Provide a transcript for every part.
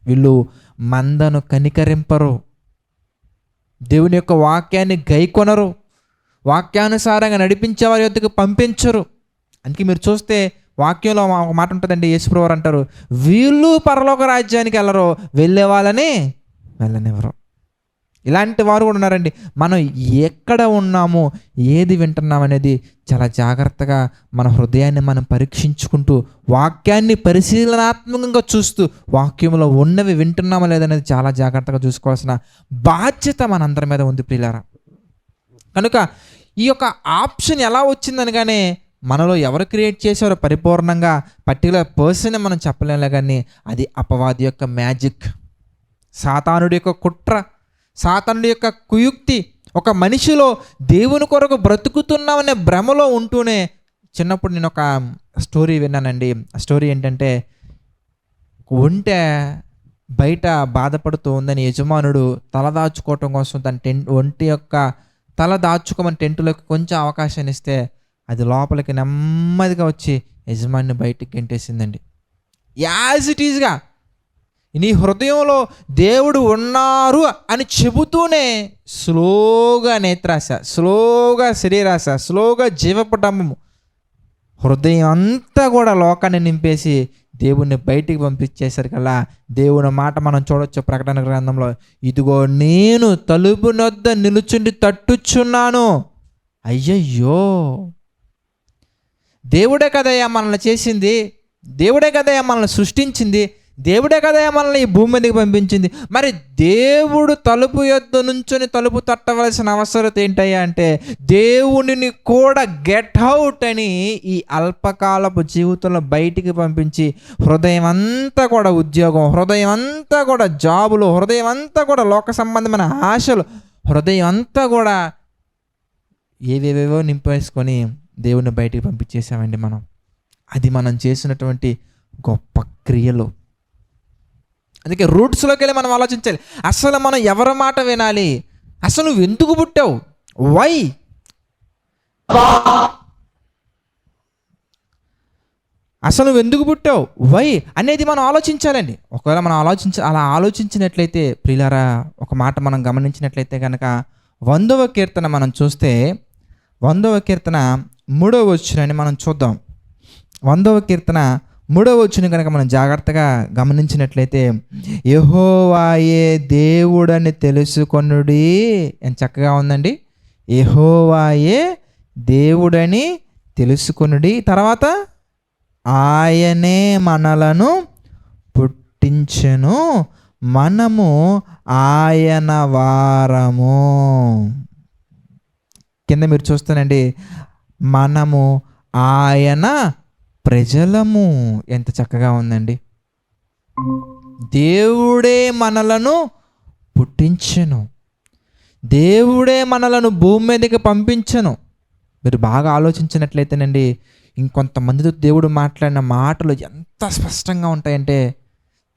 వీళ్ళు మందను కనికరింపరు, దేవుని యొక్క వాక్యాన్ని గైకొనరు, వాక్యానుసారంగా నడిపించే వారి యొద్దకు పంపించరు. అందుకే మీరు చూస్తే వాక్యంలో ఒక మాట ఉంటుందండి, యేసుప్రభువారు అంటారు, వీళ్ళు పరలోక రాజ్యానికి వెళ్ళరు, వెళ్ళే వాళ్ళని వెళ్ళనివ్వరు. ఇలాంటి వారు కూడా ఉన్నారండి. మనం ఎక్కడ ఉన్నామో, ఏది వింటున్నాం అనేది చాలా జాగ్రత్తగా మన హృదయాన్ని మనం పరీక్షించుకుంటూ, వాక్యాన్ని పరిశీలనాత్మకంగా చూస్తూ, వాక్యంలో ఉన్నవి వింటున్నామా లేదనేది చాలా జాగ్రత్తగా చూసుకోవాల్సిన బాధ్యత మనందరి మీద ఉంది ప్రియులారా. కనుక ఈ యొక్క ఆప్షన్ ఎలా వచ్చిందనగానే మనలో ఎవరు క్రియేట్ చేశారో పరిపూర్ణంగా పర్టికులర్ పర్సన్ మనం చెప్పలేము, కానీ అది అపవాది యొక్క మ్యాజిక్, సాతానుడి యొక్క కుట్ర, సాతానుడి యొక్క కుయుక్తి. ఒక మనిషిలో దేవుని కొరకు బ్రతుకుతున్నామనే భ్రమలో ఉంటూనే, చిన్నప్పుడు నేను ఒక స్టోరీ విన్నానండి. ఆ స్టోరీ ఏంటంటే, ఒంటె బయట బాధపడుతూ ఉందని యజమానుడు తలదాచుకోవటం కోసం తన ఒంటి యొక్క తల దాచుకోమని టెంటులోకి కొంచెం అవకాశాన్ని ఇస్తే, అది లోపలికి నెమ్మదిగా వచ్చి యజమాని బయటికి గెంటేసిందండి. యాజ్ ఇట్ ఈజ్గా నీ హృదయంలో దేవుడు ఉన్నారు అని చెబుతూనే స్లోగా నేత్రాశ, స్లోగా శరీరాశ, స్లోగా జీవపటము, హృదయం అంతా కూడా లోకాన్ని నింపేసి దేవుణ్ణి బయటికి పంపించేసరికల్లా దేవుని మాట మనం చూడొచ్చు ప్రకటన గ్రంథంలో, ఇదిగో నేను తలుపు నొద్ద నిలుచుండి తట్టుచున్నాను. అయ్యయ్యో, దేవుడే కదయ్యా మనల్ని చేసింది, దేవుడే కదయ్యా మనల్ని సృష్టించింది, దేవుడే కదా మనల్ని ఈ భూమి మీదకి పంపించింది. మరి దేవుడు తలుపు యొద్ద నుంచొని తలుపు తట్టవలసిన అవసరం ఏంటయ్యా అంటే, దేవుడిని కూడా గెట్ అవుట్ అని ఈ అల్పకాలపు జీవితంలో బయటికి పంపించి, హృదయం అంతా కూడా ఉద్యోగం, హృదయం అంతా కూడా జాబులు, హృదయం అంతా కూడా లోక సంబంధమైన ఆశలు, హృదయం అంతా కూడా ఏవేవేవో నింపేసుకొని దేవుని బయటికి పంపించేసామండి మనం. అది మనం చేసినటువంటి గొప్ప క్రియలు. అందుకే రూట్స్లోకి వెళ్ళి మనం ఆలోచించాలి. అసలు మనం ఎవరి మాట వినాలి? అసలు నువ్వు ఎందుకు పుట్టావు? వై? అసలు నువ్వు ఎందుకు పుట్టావు? వై అనేది మనం ఆలోచించాలండి. ఒకవేళ మనం అలా ఆలోచించినట్లయితే ప్రియులారా, ఒక మాట మనం గమనించినట్లయితే కనుక 100వ కీర్తన మనం చూస్తే, 100వ కీర్తన 3వ వచనాన్ని మనం చూద్దాం. 100వ కీర్తన 3వ వచనం కనుక మనం జాగ్రత్తగా గమనించినట్లయితే, యెహోవాయే దేవుడని తెలుసుకొనుడి. ఎంత చక్కగా ఉందండి. యెహోవాయే దేవుడని తెలుసుకొనుడి. తర్వాత ఆయనే మనలను పుట్టించెను, మనము ఆయన వారము. కింద మీరు చూస్తానండి, మనము ఆయన ప్రజలము. ఎంత చక్కగా ఉందండి. దేవుడే మనలను పుట్టించెను, దేవుడే మనలను భూమి మీదకి పంపించెను. మీరు బాగా ఆలోచించినట్లయితేనండి, ఇంకొంతమందితో దేవుడు మాట్లాడిన మాటలు ఎంత స్పష్టంగా ఉంటాయంటే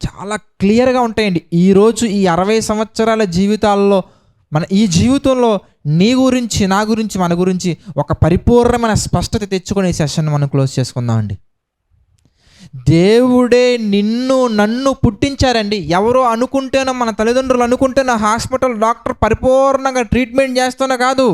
చాలా క్లియర్గా ఉంటాయండి. ఈరోజు ఈ 60 సంవత్సరాల జీవితాల్లో ఈ జీవితంలో నీ గురించి, నా గురించి, మన గురించి ఒక పరిపూర్ణమైన స్పష్టత తెచ్చుకునే సెషన్ మనం క్లోజ్ చేసుకుందామండి. దేవుడే నన్ను పుట్టించారండి. ఎవరో అనుకుంటేనో, మన తల్లిదండ్రులు అనుకుంటేనో, హాస్పిటల్ డాక్టర్ పరిపూర్ణంగా ట్రీట్మెంట్ చేస్తూనే కాదు,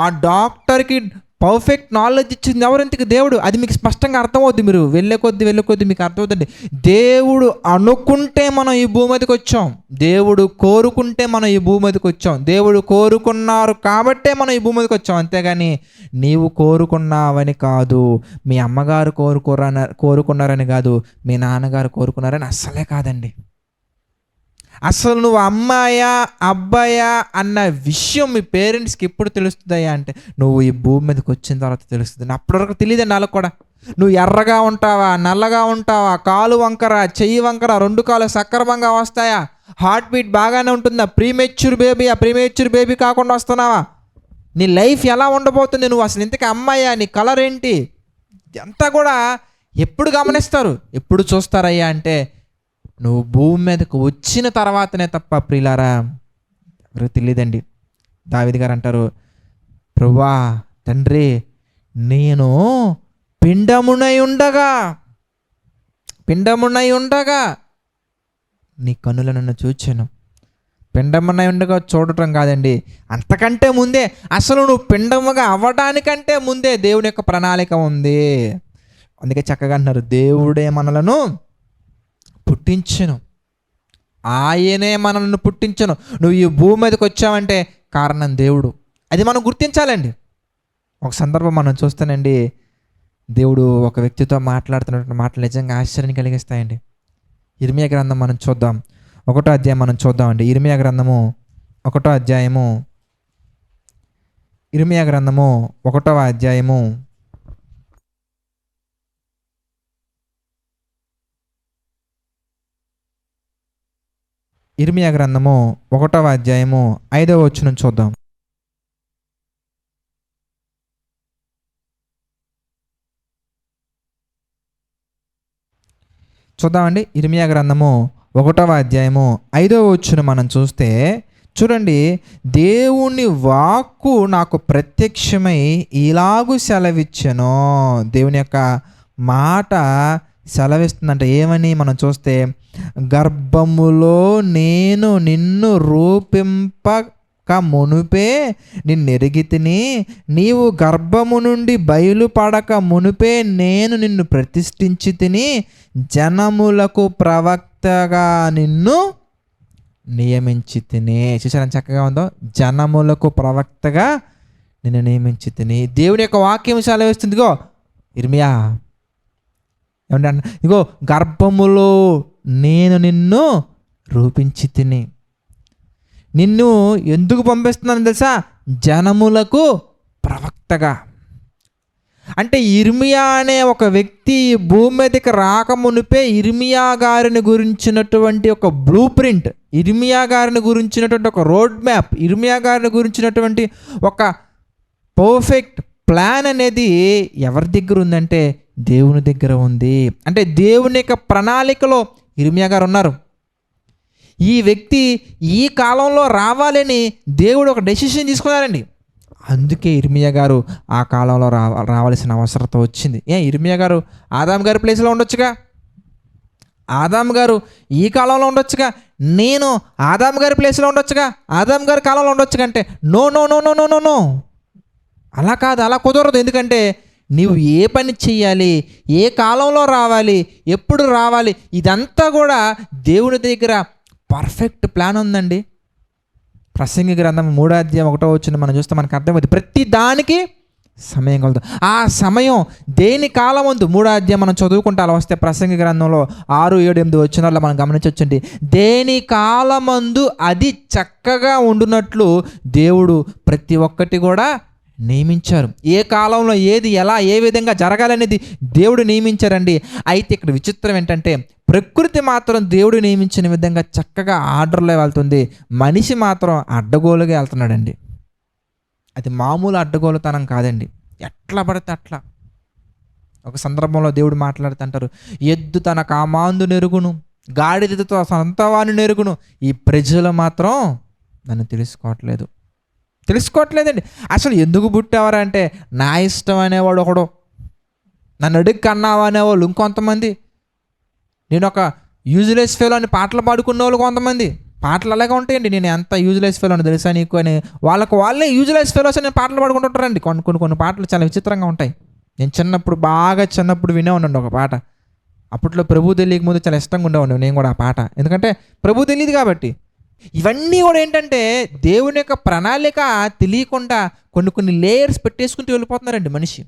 ఆ డాక్టర్కి పర్ఫెక్ట్ నాలెడ్జ్ ఇచ్చింది ఎవరింటికి? దేవుడు. అది మీకు స్పష్టంగా అర్థమవుద్ది. మీరు వెళ్ళే కొద్దీ మీకు అర్థమవుతుంది. దేవుడు అనుకుంటే మనం ఈ భూమి మీదకి వచ్చాం, దేవుడు కోరుకుంటే మనం ఈ భూమి మీదకి వచ్చాం, దేవుడు కోరుకున్నారు కాబట్టే మనం ఈ భూమి మీదకి వచ్చాం. అంతేగాని నీవు కోరుకున్నావని కాదు, మీ అమ్మగారు కోరుకున్నారని కాదు, మీ నాన్నగారు కోరుకున్నారని అస్సలే కాదండి. అసలు నువ్వు అమ్మాయా అబ్బాయా అన్న విషయం మీ పేరెంట్స్కి ఎప్పుడు తెలుస్తుందయ్యా అంటే, నువ్వు ఈ భూమి మీదకి వచ్చిన తర్వాత తెలుస్తుంది. అప్పటివరకు తెలియదండి వాళ్ళకు కూడా. నువ్వు ఎర్రగా ఉంటావా, నల్లగా ఉంటావా, కాలు వంకర, చెయ్యి వంకర, 2 కాలు సక్రమంగా వస్తాయా, హార్ట్ బీట్ బాగానే ఉంటుందా, ప్రీమెచ్యూర్ బేబీ కాకుండా వస్తున్నావా, నీ లైఫ్ ఎలా ఉండబోతుంది, నువ్వు అసలు ఇంతకీ అమ్మాయా, నీ కలర్ ఏంటి, అంతా కూడా ఎప్పుడు గమనిస్తారు, ఎప్పుడు చూస్తారయ్యా అంటే నువ్వు భూమి మీదకు వచ్చిన తర్వాతనే తప్ప ప్రియులారా ఎవరికి తెలియదండి. దావీదు గారు అంటారు, ప్రభువా తండ్రి, నేను పిండమునై ఉండగా నీ కన్నుల నన్ను చూచెను. పిండమునై ఉండగా చూడటం కాదండి, అంతకంటే ముందే, అసలు నువ్వు పిండముగా అవ్వడానికంటే ముందే దేవుని యొక్క ప్రణాళిక ఉంది. అందుకే చక్కగా అంటున్నారు, దేవుడే మనలను పుట్టించెను, ఆయనే మనల్ని పుట్టించెను. నువ్వు ఈ భూమి మీదకి వచ్చావంటే కారణం దేవుడు. అది మనం గుర్తించాలండి. ఒక సందర్భం మనం చూస్తానండి, దేవుడు ఒక వ్యక్తితో మాట్లాడుతున్నటువంటి మాటలు నిజంగా ఆశ్చర్యం కలిగిస్తాయండి. ఇర్మియా గ్రంథం మనం చూద్దాం, 1వ అధ్యాయం మనం చూద్దామండి. ఇర్మియా గ్రంథము 1వ అధ్యాయము, ఇర్మియా గ్రంథము 1వ అధ్యాయము 1వ అధ్యాయము 5వ వచనం చూద్దాం. చూద్దామండి. ఇర్మియా గ్రంథము 1వ అధ్యాయము 5వ వచనం మనం చూస్తే చూడండి, దేవుని వాక్కు నాకు ప్రత్యక్షమై ఇలాగు సెలవిచ్చెను. దేవుని యొక్క మాట సెలవిస్తుందంటే ఏమని మనం చూస్తే, గర్భములో నేను నిన్ను రూపింపక మునుపే నిన్నెరిగితిని, నీవు గర్భము నుండి బయలుపడక మునుపే నేను నిన్ను ప్రతిష్ఠించి తిని, జనములకు ప్రవక్తగా నిన్ను నియమించి తిని. చూసారా చక్కగా ఉందో, జనములకు ప్రవక్తగా నిన్ను నియమించి తిని. దేవుని యొక్క వాక్యం సెలవిస్తుంది, ఇగో ఇర్మియా ఏమంటే, ఇగో గర్భములో నేను నిన్ను రూపించి తిని. నిన్ను ఎందుకు పంపిస్తున్నాను తెలుసా? జనములకు ప్రవక్తగా. అంటే ఇర్మియా అనే ఒక వ్యక్తి భూమి మీదకి రాకమునిపే ఇర్మియా గారిని గురించినటువంటి ఒక బ్లూ ప్రింట్, ఇర్మియా గారిని గురించినటువంటి ఒక రోడ్ మ్యాప్, ఇర్మియా గారిని గురించినటువంటి ఒక పర్ఫెక్ట్ ప్లాన్ అనేది ఎవరి దగ్గర ఉందంటే దేవుని దగ్గర ఉంది. అంటే దేవుని యొక్క ప్రణాళికలో ఇర్మియా గారు ఉన్నారు. ఈ వ్యక్తి ఈ కాలంలో రావాలని దేవుడు ఒక డెసిషన్ తీసుకున్నారండి. అందుకే ఇర్మియా గారు ఆ కాలంలో రావాల్సిన అవసరత వచ్చింది. ఇర్మియా గారు ఆదాం గారి ప్లేస్లో ఉండొచ్చుగా, ఆదాం గారు ఈ కాలంలో ఉండొచ్చుగా, నేను ఆదాం గారి ప్లేస్లో ఉండొచ్చుగా, ఆదాం గారి కాలంలో ఉండొచ్చుగా. అంటే no no no no no no no, అలా కాదు, అలా కుదరదు. ఎందుకంటే నీవు ఏ పని చెయ్యాలి, ఏ కాలంలో రావాలి, ఎప్పుడు రావాలి, ఇదంతా కూడా దేవుని దగ్గర పర్ఫెక్ట్ ప్లాన్ ఉందండి. ప్రసంగి గ్రంథం 3వ అధ్యాయం 1వ వచనం మనం చూస్తే మనకు అర్థమవుతుంది, ప్రతి దానికి సమయం కలదు. ఆ సమయం దేని కాలం ఉంది? 3వ అధ్యాయం మనం చదువుకుంటే అలా వస్తే ప్రసంగి గ్రంథంలో 6, 7, 8 వచనాల్లో మనం గమనించవచ్చండి. దేని కాలమందు అది చక్కగా ఉండునట్లు దేవుడు ప్రతి ఒక్కటి కూడా నియమించారు. ఏ కాలంలో ఏది ఎలా ఏ విధంగా జరగాలనేది దేవుడు నియమించారండి. అయితే ఇక్కడ విచిత్రం ఏంటంటే, ప్రకృతి మాత్రం దేవుడు నియమించిన విధంగా చక్కగా ఆర్డర్లో వెళ్తుంది, మనిషి మాత్రం అడ్డగోలుగా వెళ్తున్నాడండి. అది మామూలు అడ్డగోలుతనం కాదండి, ఎట్లా పడితే అట్లా. ఒక సందర్భంలో దేవుడు మాట్లాడుతుంటారు, ఎద్దు తన కామాందు నెరుగును, గాడిదతో సంతవాన్ని నెరుగును, ఈ ప్రజలు మాత్రం నన్ను తెలుసుకోవట్లేదండి. అసలు ఎందుకు పుట్టావరా అంటే, నా ఇష్టం అనేవాడు ఒకడు, నన్ను అడిగి కన్నావా అనేవాళ్ళు ఇంకొంతమంది, నేను ఒక యూజ్లెస్ ఫెలో అని పాటలు పాడుకునే వాళ్ళు కొంతమంది. పాటలు అలాగే ఉంటాయండి, నేను ఎంత యూజ్లెస్ ఫెలో అని తెలుసా నీకు అని వాళ్ళే యూజ్లెస్ ఫెలోస్ అని పాటలు పాడుకుంటుంటారండి. కొన్ని పాటలు చాలా విచిత్రంగా ఉంటాయి. నేను బాగా చిన్నప్పుడు వినే ఉండండి ఒక పాట. అప్పట్లో ప్రభు తెలియక ముందు చాలా ఇష్టంగా ఉండేవాడిని నేను కూడా ఆ పాట, ఎందుకంటే ప్రభు తెలియదు కాబట్టి. ఇవన్నీ కూడా ఏంటంటే దేవుని యొక్క ప్రణాళిక తెలియకుండా కొన్ని లేయర్స్ పెట్టేసుకుంటూ వెళ్ళిపోతున్నారండి మనిషి.